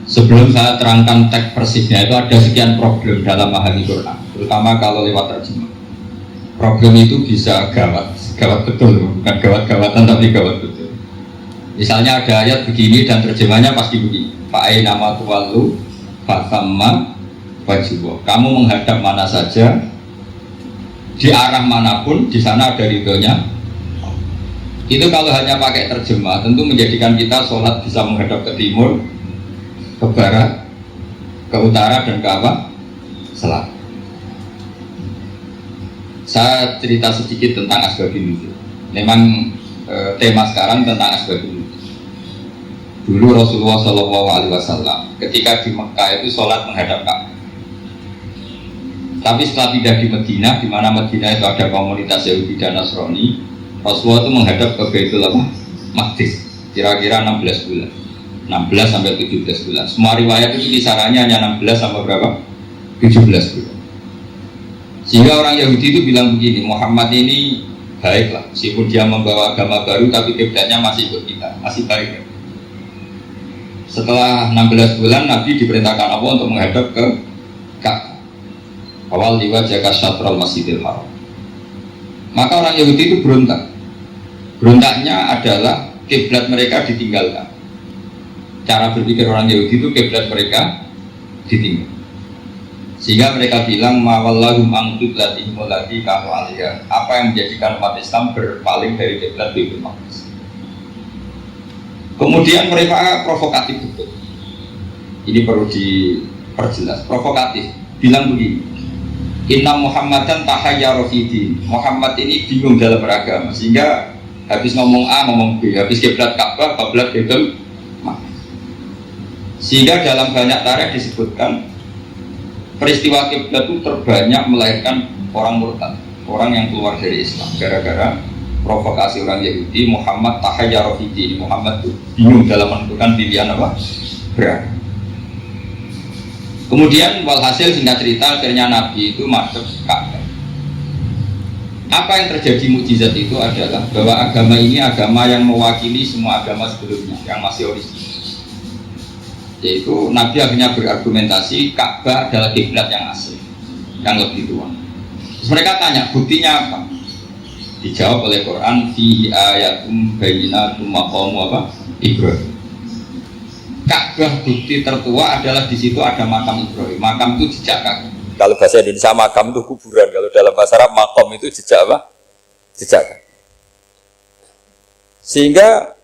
Sebelum saya terangkan teks persisnya, itu ada sekian problem dalam memahami Quran, terutama kalau lewat terjemah. Problem itu bisa gawat, gawat betul, bukan gawat-gawatan tapi gawat betul. Misalnya ada ayat begini dan terjemahnya pasti begini. Fa'ai nama tuwalu fatamma wajibah. Kamu menghadap mana saja, di arah manapun, di sana ada ridhonya. Itu kalau hanya pakai terjemah, tentu menjadikan kita sholat bisa menghadap ke timur, ke barat, ke utara, dan ke apa? Selatan. Saya cerita sedikit tentang asbabun nuzul. Memang tema sekarang tentang asbabun nuzul. Dulu Rasulullah SAW ketika di Mekah itu sholat menghadap Ka'bah. Tapi setelah pindah di Madinah, di mana Madinah itu ada komunitas Yahudi dan Nasrani, Rasulullah itu menghadap ke Baitul Maqdis kira-kira 16 bulan, 16 sampai 17 bulan. Semua riwayat itu kisarannya hanya 16 sampai berapa? 17 bulan. Sehingga orang Yahudi itu bilang begini, Muhammad ini baiklah, meskipun dia membawa agama baru, tapi kiblatnya masih ikut kita, masih baik. Setelah 16 bulan, Nabi diperintahkan Allah untuk menghadap ke Ka'bah. Awal liwat jaga syatrul masjidil haram. Maka orang Yahudi itu berontak. Berontaknya adalah kiblat mereka ditinggalkan. Cara berpikir orang Yahudi itu kiblat mereka ditinggal. Sehingga mereka bilang mawallahum angtud latihimul lati kanu aliyah. Apa yang menjadikan umat Islam berpaling dari kiblat Baitul Maqdis. Kemudian mereka provokatif betul. Ini perlu diperjelas. Provokatif. Bilang begini, Inna Muhammadan tahayyara fid. Muhammad ini bingung dalam beragama, sehingga habis ngomong A ngomong B, habis kiblat Ka'bah kiblat Baitul Maqdis. Sehingga dalam banyak tarikh disebutkan peristiwa kiblat itu terbanyak melahirkan orang murtad, orang yang keluar dari Islam gara-gara provokasi orang Yahudi. Muhammad tahayyara fid. Muhammad itu bingung dalam menentukan pilihan apa? Beragama. Kemudian walhasil singkat cerita akhirnya Nabi itu masuk Ka'bah. Apa yang terjadi mukjizat itu adalah bahwa agama ini agama yang mewakili semua agama sebelumnya yang masih orisinal. Yaitu Nabi akhirnya berargumentasi Ka'bah adalah kiblat yang asli, yang lebih tua. Terus mereka tanya buktinya apa? Dijawab oleh Quran fihi ayatum bayyinatum maqamu apa? Ibrahim. Ka'bah bukti tertua adalah di situ ada makam Ibrahim. Makam itu jejak kaki. Kalau bahasa Indonesia makam itu kuburan. Kalau dalam bahasa Arab makom itu jejak apa? Jejak kaki. Sehingga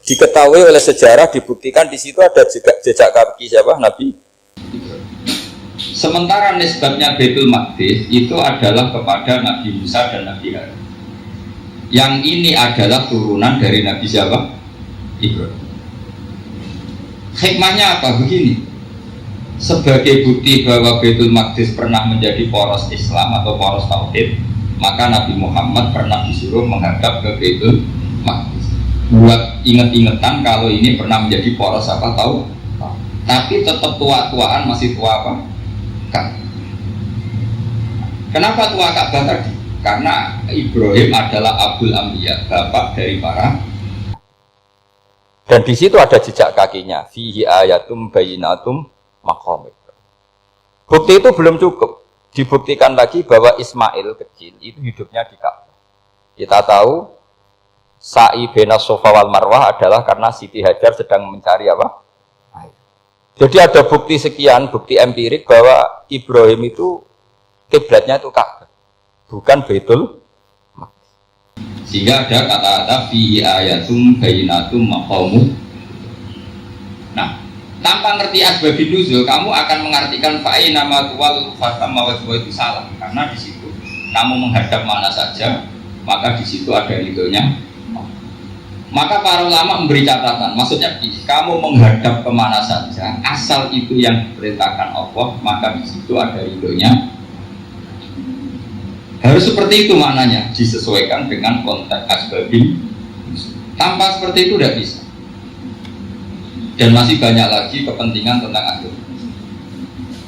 diketahui oleh sejarah, dibuktikan di situ ada jejak kaki siapa? Nabi Ibrahim. Sementara nisbatnya Baitul Maqdis itu adalah kepada Nabi Musa dan Nabi Harun. Yang ini adalah turunan dari Nabi siapa? Ibrahim. Hikmahnya apa? Begini, sebagai bukti bahwa Baitul Maqdis pernah menjadi poros Islam atau poros Tauhid, maka Nabi Muhammad pernah disuruh menghadap ke Baitul Maqdis buat inget-ingetan kalau ini pernah menjadi poros apa tahu. Tapi tetap tua-tuaan masih tua apa? Ka'bah. Kenapa tua Ka'bah tadi? Karena Ibrahim adalah Abul Anbiya, bapak dari para. Dan di situ ada jejak kakinya. Fihi ayatum bayyinatum maqam. Bukti itu belum cukup. Dibuktikan lagi bahwa Ismail kecil itu hidupnya di Ka'bah. Kita tahu sa'i baina Safa wal Marwah adalah karena Siti Hajar sedang mencari apa? Air. Jadi ada bukti sekian, bukti empirik bahwa Ibrahim itu kiblatnya itu Ka'bah, bukan Baitul. Sehingga ada kata-kata fi ayatum bayyinatum maqamu. Nah, tanpa ngerti asbabun nuzul, kamu akan mengartikan fa'i nama tuwal fatamma wajibah itu salah. Karena di situ kamu menghadap mana saja, maka di situ ada ridhonya. Maka para ulama memberi catatan, maksudnya kamu menghadap kemana saja, asal itu yang diperintahkan Allah, maka di situ ada ridhonya. Harus seperti itu maknanya, disesuaikan dengan konteks asbabun. Tanpa seperti itu tidak bisa. Dan masih banyak lagi kepentingan tentang agama.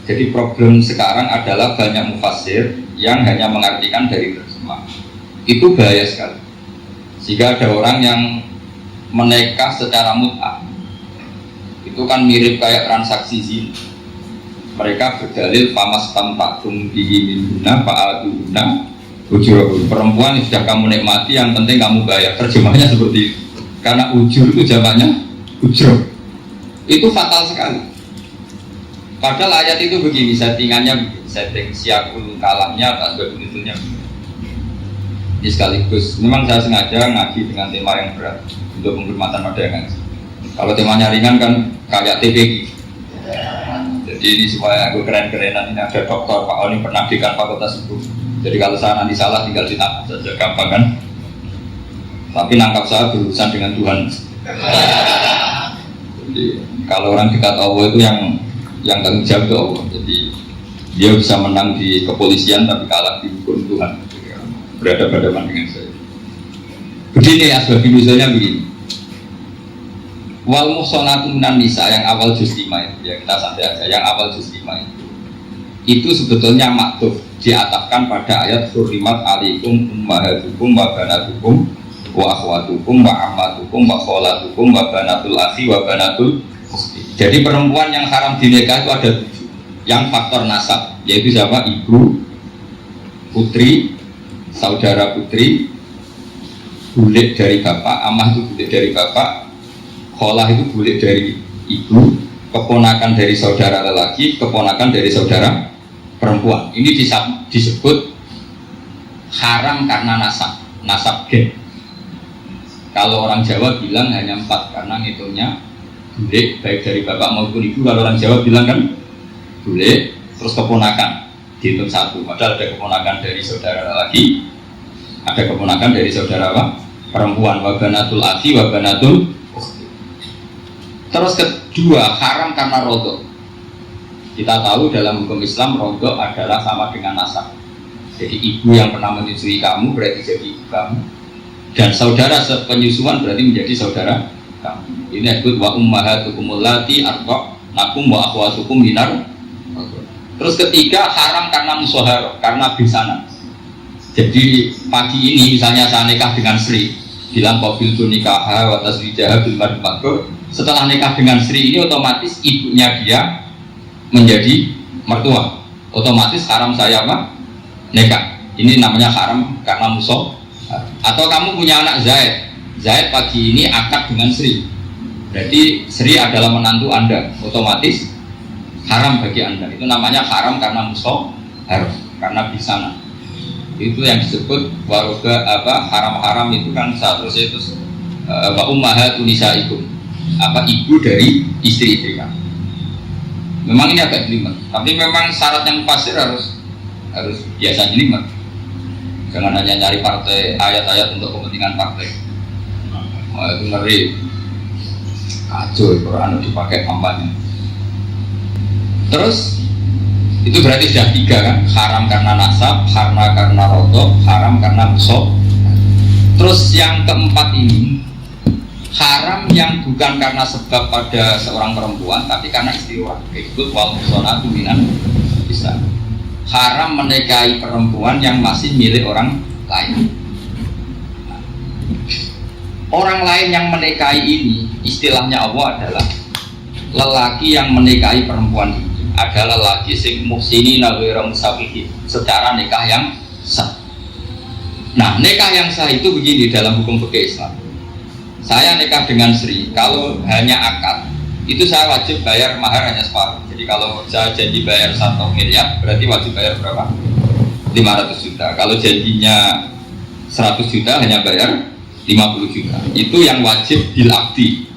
Jadi problem sekarang adalah banyak mufassir yang hanya mengartikan dari terjemah. Itu bahaya sekali. Jika ada orang yang menikah secara mut'ah, itu itu kan mirip kayak transaksi zina. Mereka berdalil pamas tamtakum bihi minhunna fa'atuhunna ujurahun. Perempuan yang sudah kamu nikmati, yang penting kamu bayar. Terjemahnya seperti itu. Karena ujur itu jamaknya ujur. Itu fatal sekali. Padahal ayat itu begini, settingannya, setting siakul kalamnya atau sebetulnya. Ini sekaligus, memang saya sengaja ngaji dengan tema yang berat untuk penghormatan pada yang ngaji. Kalau temanya ringan kan kayak TPG. Jadi ini supaya aku keren-kerenan, ini ada dokter Pak Oni pernah dekan fakultas hukum. Jadi kalau saya nanti salah tinggal ditangkap saja, gampang kan? Tapi nangkap saya berurusan dengan Tuhan. Jadi kalau orang dekat Allah itu yang tanggung jawab itu Allah. Jadi dia bisa menang di kepolisian tapi kalah di hukum Tuhan. Berhadapan dengan saya. Begini asbab misalnya begini. Wal muhsanatu minan nisa yang awal juz 5 itu ya, kita santai aja, yang awal juz 5 itu sebetulnya maktuf diatafkan pada ayat hurrimat alaikum ummahatukum wa banatukum wa akhwatukum wa ammatukum wa kholatukum wa banatul akhi wa banatul ukhti. Jadi perempuan yang haram dinikah itu ada 7 yang faktor nasab, yaitu siapa? Ibu, putri, saudara putri, bulik dari bapak, amah itu bulik dari bapak, kholah itu bulik dari ibu, keponakan dari saudara lelaki, keponakan dari saudara perempuan. Ini disebut haram karena nasab gen. Kalau orang Jawa bilang hanya 4 karena ngitungnya bulik baik dari bapak maupun ibu. Kalau orang Jawa bilang kan bulik terus keponakan dihitung 1. Padahal ada keponakan dari saudara lelaki, ada keponakan dari saudara perempuan. Wabanatul akhi wabanatul. Terus kedua, haram karena rodok. Kita tahu dalam hukum Islam rodok adalah sama dengan nasab. Jadi ibu yang pernah menyusui kamu berarti jadi ibu kamu, dan saudara sepenyusuan berarti menjadi saudara kamu. Ini disebut wa ummahatukum allati arda'nakum wa akhwatukum minar. Terus ketiga, haram karena musyahara, karena besanan. Jadi pagi ini misalnya saya nikah dengan Sri, bilang qabil tu nikah wa taswijaha bil madmakur. Setelah nikah dengan Sri ini otomatis ibunya dia menjadi mertua. Otomatis haram saya nikah. Ini namanya haram karena musuh. Atau kamu punya anak Zaid. Zaid pagi ini akad dengan Sri. Berarti Sri adalah menantu Anda. Otomatis haram bagi Anda. Itu namanya haram karena musuh, karena bisana. Itu yang disebut waroga haram-haram itu kan seharusnya itu wa ummahatun nisaikum. Ibu dari istri-istri kamu. Memang ini agak jelimet, tapi memang syarat yang pasti harus biasa jelimet. Jangan hanya nyari partai ayat-ayat untuk kepentingan partai. Itu ngeri. Kacau Quran dipakai kampanye. Terus itu berarti sudah 3 kan? Haram karena nasab, haram karena rodok, haram karena musuh. Terus yang keempat ini haram yang bukan karena sebab pada seorang perempuan, tapi karena istri orang. Ikut wal muhsanatu minan nisa. Haram menikahi perempuan yang masih milik orang lain. Orang lain yang menikahi ini, istilahnya Allah adalah lelaki yang menikahi perempuan ini adalah lelaki sing muhsinina ghairu musafihin, secara nikah yang sah. Nah, nikah yang sah itu begini dalam hukum fikih Islam. Saya nikah dengan Sri, kalau hanya akad, itu saya wajib bayar mahar hanya separuh. Jadi kalau saya janji bayar 1 miliar, berarti wajib bayar berapa? 500 juta. Kalau janjinya 100 juta, hanya bayar 50 juta. Itu yang wajib bil akdi.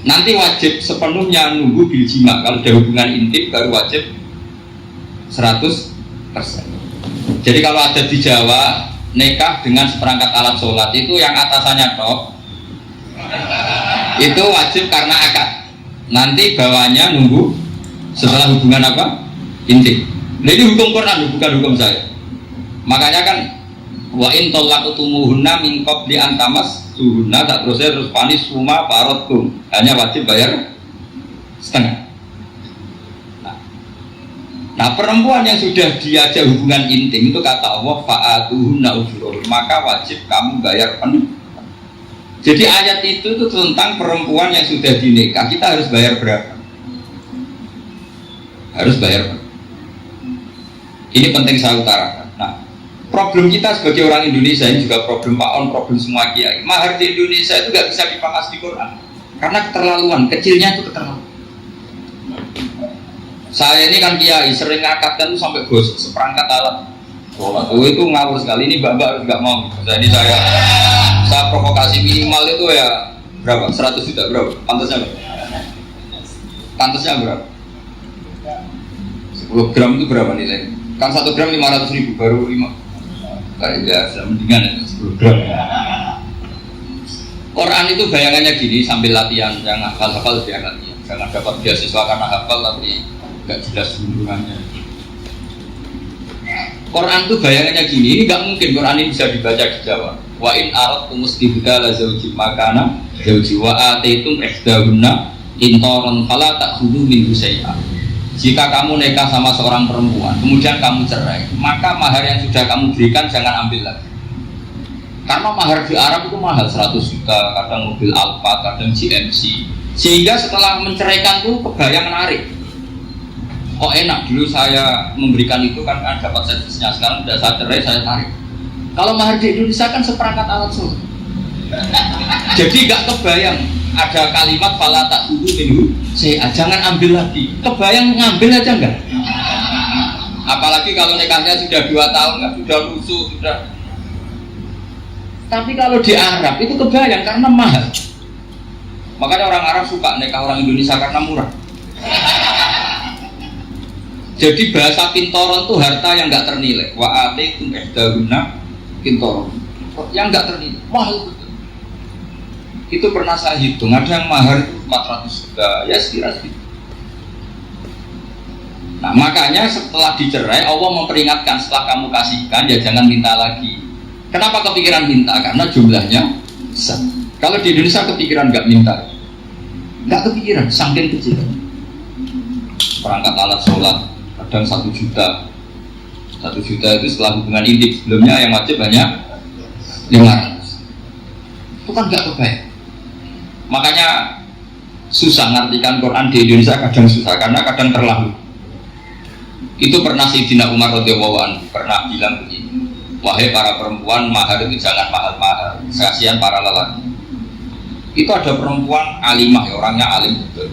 Nanti wajib sepenuhnya nunggu bil jima. Kalau ada hubungan intim, baru wajib 100%. Jadi kalau ada di Jawa, nikah dengan seperangkat alat sholat, itu yang atasannya tok, itu wajib karena akad. Nanti bawahnya nunggu setelah hubungan intim. Nah ini hukum Quran, bukan hukum saya. Makanya kan wa in talaqtumuhunna min qabli an tamassuhunna, tak terus panis suma faradtum, hanya wajib bayar setengah. Nah perempuan yang sudah diajak hubungan intim itu kata Allah fa'atuhunna ujurahun, maka wajib kamu bayar penuh. Jadi ayat itu tuh tentang perempuan yang sudah dinikah, kita harus bayar berapa? Harus bayar berapa? Ini penting saya utarakan. Nah, problem kita sebagai orang Indonesia ini juga problem Pak On, problem semua kiai. Mahar di Indonesia itu nggak bisa dipangkas di Quran karena keterlaluan, kecilnya itu keterlaluan. Saya ini kan kiai, sering ngakatkan itu sampai gosok seperangkat alat sholat. Oh itu ngawur sekali, ini mbak harus nggak mau. Jadi saya provokasi minimal itu ya berapa? 100 juta berapa? Pantasnya berapa? Pantasnya berapa? 10 gram itu berapa nilai? Kan 1 gram 500.000 baru 5. Kayak biasa mendingan ya 10 gram. Quran itu bayangannya gini sambil latihan, yang hafal-hafal biar latihan. Jangan dapat beasiswa karena hafal tapi nggak jelas hubungannya. Quran itu bayangannya gini, ini nggak mungkin Quran ini bisa dibaca di Jawa. Wa in aradtum istibdala zawji makana zawji wa ataitum ihdahunna intaran fala ta'khudhu minhu syai'an. Jika kamu nikah sama seorang perempuan, kemudian kamu cerai, maka mahar yang sudah kamu berikan jangan ambil lagi. Karena mahar di Arab itu mahal 100 juta, kadang mobil Alfa, kadang GMC. Sehingga setelah menceraikan itu kebayang menarik. Kok enak dulu saya memberikan itu kan dapat servisnya, sekarang sudah saya cerai saya tarik. Kalau mahar di Indonesia kan seperangkat alat sholat. Jadi gak kebayang ada kalimat fala ta'khudhu minhu syai'an, jangan ambil lagi. Kebayang ngambil aja enggak? Apalagi kalau nikahnya sudah 2 tahun, kan sudah lusuh, sudah. Tapi kalau di Arab itu kebayang karena mahal. Makanya orang Arab suka nikah orang Indonesia karena murah. Jadi bahasa kintoron itu harta yang nggak ternilai. Wa ataitum ihdahunna kintoron, yang nggak ternilai, mahal betul. Itu pernah saya hitung, ada yang mahar itu 400 juta, ya sekira-sekira. Nah makanya setelah dicerai Allah memperingatkan, setelah kamu kasihkan ya jangan minta lagi. Kenapa kepikiran minta? Karena jumlahnya besar. Kalau di Indonesia kepikiran nggak minta, nggak kepikiran, saking kecil. Perangkat alat sholat kadang 1 juta. 1 juta itu setelah hubungan intim, sebelumnya yang wajib banyak 500. Itu kan nggak kebayang. Makanya susah ngartikan Quran di Indonesia, kadang susah karena kadang terlalu. Itu pernah Sayyidina Umar radhiyallahu anhu pernah bilang begini, wahai para perempuan, mahar itu jangan mahal-mahal, kasihan para lelaki. Itu ada perempuan alimah, ya, orangnya alim betul.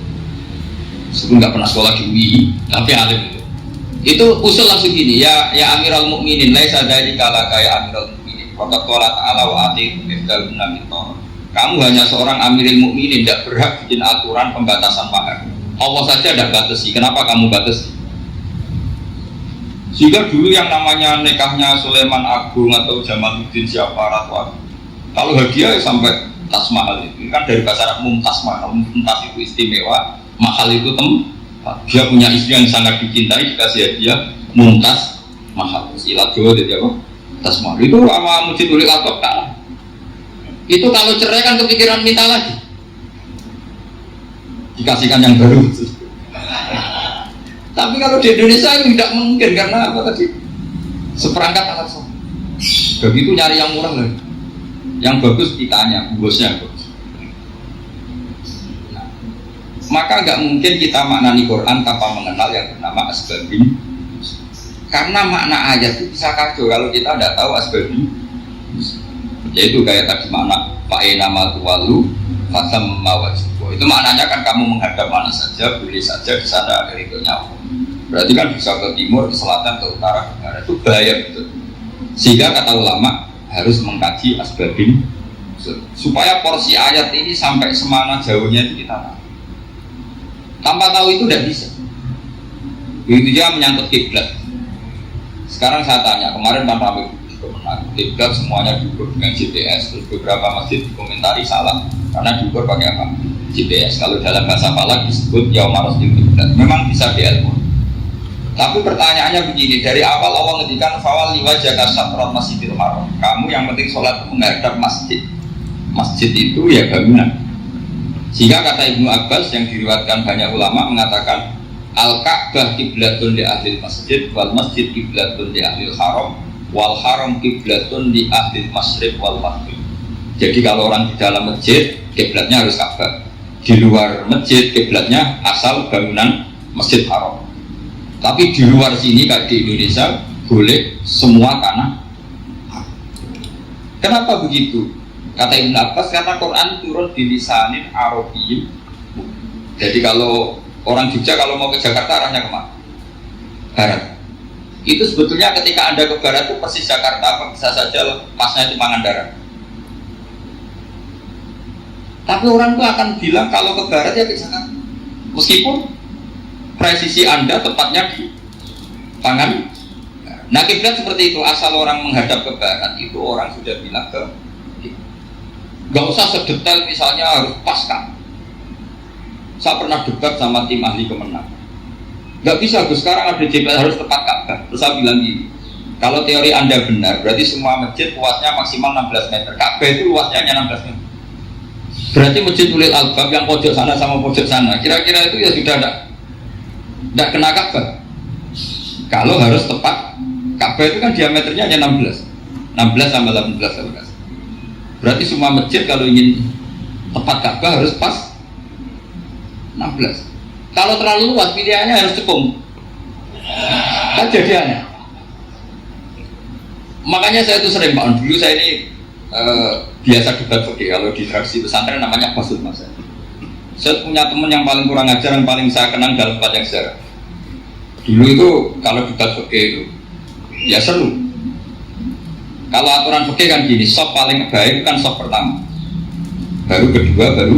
Sebelum nggak pernah sekolah di UI, tapi alim itu. Itu usul langsung gini, ya Amirul Mukminin, laisa dzalika laka ya Amirul Mukminin. Wa qala ta'ala wa atiqu bidaluna min tor. Kamu hanya seorang Amirul Mukminin, tidak berhak bikin aturan pembatasan mahar. Allah saja tidak batasi, kenapa kamu batasi? Jika dulu yang namanya nikahnya Sulaiman Agung atau Jamaluddin siapa Ratu, kalau hadiah ya sampai tas mahal itu kan dari bahasa Arab mumtaz mahal, mumtaz itu istimewa, mahal itu dia punya istri yang sangat dicintai dikasih hadiah mumtaz mahal, istilah Jawa jadi apa? Tas mahal itu sama Mujid Ulil Atop kalah. Itu kalau cerai kan kepikiran minta lagi, dikasihkan yang baru. Tapi kalau di Indonesia itu tidak mungkin karena apa tadi? Seperangkat alat sholat. Begitu nyari yang murah lagi. Yang bagus kitanya, bosnya bagus. Nah, maka nggak mungkin kita maknani Quran tanpa mengenal yang bernama asbabin. Karena makna ayat itu bisa kacau kalau kita tidak tahu asbabin. Yaitu kayak tadi makna fa'inama tuwalu fasamma wajhu. Itu maknanya kan kamu menghadap mana saja, boleh saja di sana dari itu nyawa. Berarti kan bisa ke timur, ke selatan, ke utara, ke barat. Itu bahaya betul. Sehingga kata ulama harus mengkaji asbabin supaya porsi ayat ini sampai semana jauhnya itu kita tahu. Tanpa tahu itu tidak bisa. Begitu juga menyangkut kiblat. Sekarang saya tanya, kemarin Pak Ramil kiblat semuanya diukur dengan GPS, terus beberapa masjid dikomentari salah karena diukur pakai apa? GPS. Kalau dalam bahasa Palak disebut yaumarus kiblat. Memang bisa diilmu. Tapi pertanyaannya begini, dari awal Allah ngedikan fawal liwajaka syatrat masjidil haram. Kamu yang penting sholat menghadap masjid. Masjid itu ya bangunan. Sehingga kata Ibnu Abbas yang diriwayatkan banyak ulama mengatakan al-Ka'bah kiblatun li ahli masjid wal masjid kiblatun li ahli haram wal haram kiblatun li ahli masyriq wal maghrib. Jadi kalau orang di dalam masjid, kiblatnya harus Ka'bah. Di luar masjid, kiblatnya asal bangunan Masjid Haram. Tapi di luar sini kayak di Indonesia boleh semua tanah. Kenapa begitu? Kata Ibn Abbas, karena Quran turun di lisanin Arabiyyin. Jadi kalau orang Jogja kalau mau ke Jakarta arahnya kemana? Barat. Itu sebetulnya ketika Anda ke barat itu persis Jakarta, apa bisa saja pasnya itu Pangandaran. Tapi orang itu akan bilang kalau ke barat ya ke Jakarta. Meskipun presisi Anda tepatnya di Pangan. Nah kiblat seperti itu, asal orang menghadap ke barat itu orang sudah bilang ke gak usah sedetail misalnya harus pas kan. Saya pernah debat sama tim ahli Kemenang. Gak bisa Gus, sekarang ada GPS harus tepat Ka'bah. Terus saya bilang gini, kalau teori Anda benar, berarti semua masjid luasnya maksimal 16 meter. Ka'bah itu luasnya hanya 16 meter. Berarti masjid Ulil Albab yang pojok sana sama pojok sana, kira-kira itu ya sudah tidak kena Ka'bah. Kalau harus tepat, Ka'bah itu kan diameternya hanya 16 sama 18. Berarti semua masjid kalau ingin tepat Ka'bah harus pas 16. Kalau terlalu luas pilihannya harus cekung. Kan jadiannya. Makanya saya itu sering Pak, dulu saya ini biasa debat fikih. Kalau di tradisi pesantren namanya Basud Mas. Saya punya teman yang paling kurang ajar, yang paling saya kenang dalam panjang sejarah. Dulu itu kalau debat fikih itu ya seru. Kalau aturan fikih kan gini, sop paling baik kan sop pertama, baru kedua, baru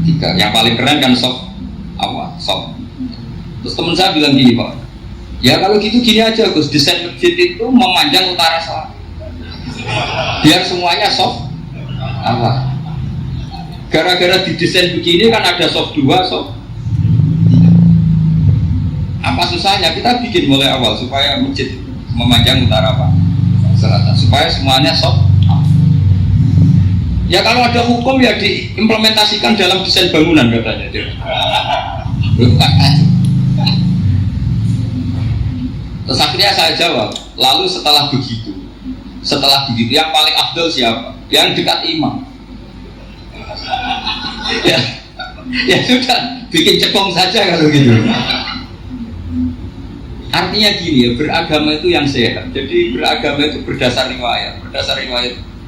tiga. Yang paling keren kan sop awal, sop. Terus teman saya bilang gini Pak, ya kalau gitu gini aja Gus, desain masjid itu memanjang utara selatan, biar semuanya sop awal. Gara-gara didesain begini kan ada sop 2, sop 3. Apa susahnya kita bikin mulai awal supaya masjid memanjang utara apa? Selatan, supaya semuanya sop. Ya kalau ada hukum ya diimplementasikan dalam desain bangunan katanya. Terus akhirnya saya jawab, lalu setelah begitu yang paling afdal siapa? Yang dekat imam. Ya sudah, bikin cekong saja kalau gitu. Artinya gini ya, beragama itu yang sehat. Jadi beragama itu berdasar riwayat.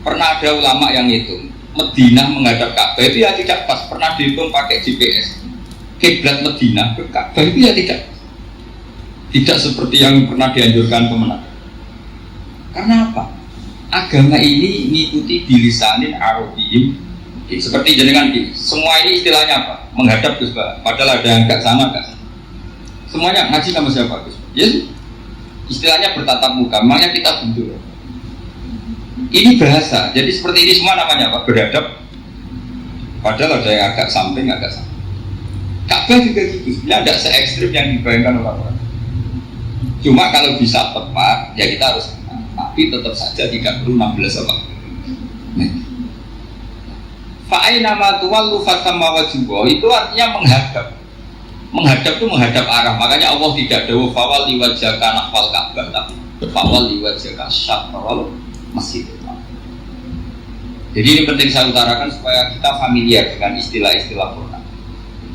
Pernah ada ulama yang itu Madinah menghadap Ka'bah itu ya tidak pas. Pernah dihitung pakai GPS. Kiblat Madinah ke Ka'bah itu ya tidak seperti yang pernah dianjurkan Kemenang. Karena apa? Agama ini mengikuti bilisanin Arabiyyin. Seperti jenengan ini. Semua ini istilahnya apa? Menghadap Gus Pak. Padahal ada yang enggak sama kan? Semuanya ngaji sama siapa Gus? Yes, istilahnya bertatap muka, makanya kita bentur. Ini bahasa, jadi seperti ini semua namanya apa? Beradab. Padahal ada yang agak samping. Ka'bah juga gitu, sebenarnya tidak se-ekstrim yang dibayangkan orang-orang. Cuma kalau bisa tepat, ya kita harus kenal. Tapi tetap saja tidak perlu 16 apa. Fa'aina ma tuwallu fatamma wajhuhu, itu artinya menghadap. Menghadap itu menghadap arah, makanya Allah tidak dawuh fawal liwajhaka nahwal Ka'bah, tapi fawal liwajhaka syatrul masjid. Jadi ini penting saya utarakan supaya kita familiar dengan istilah-istilah Quran.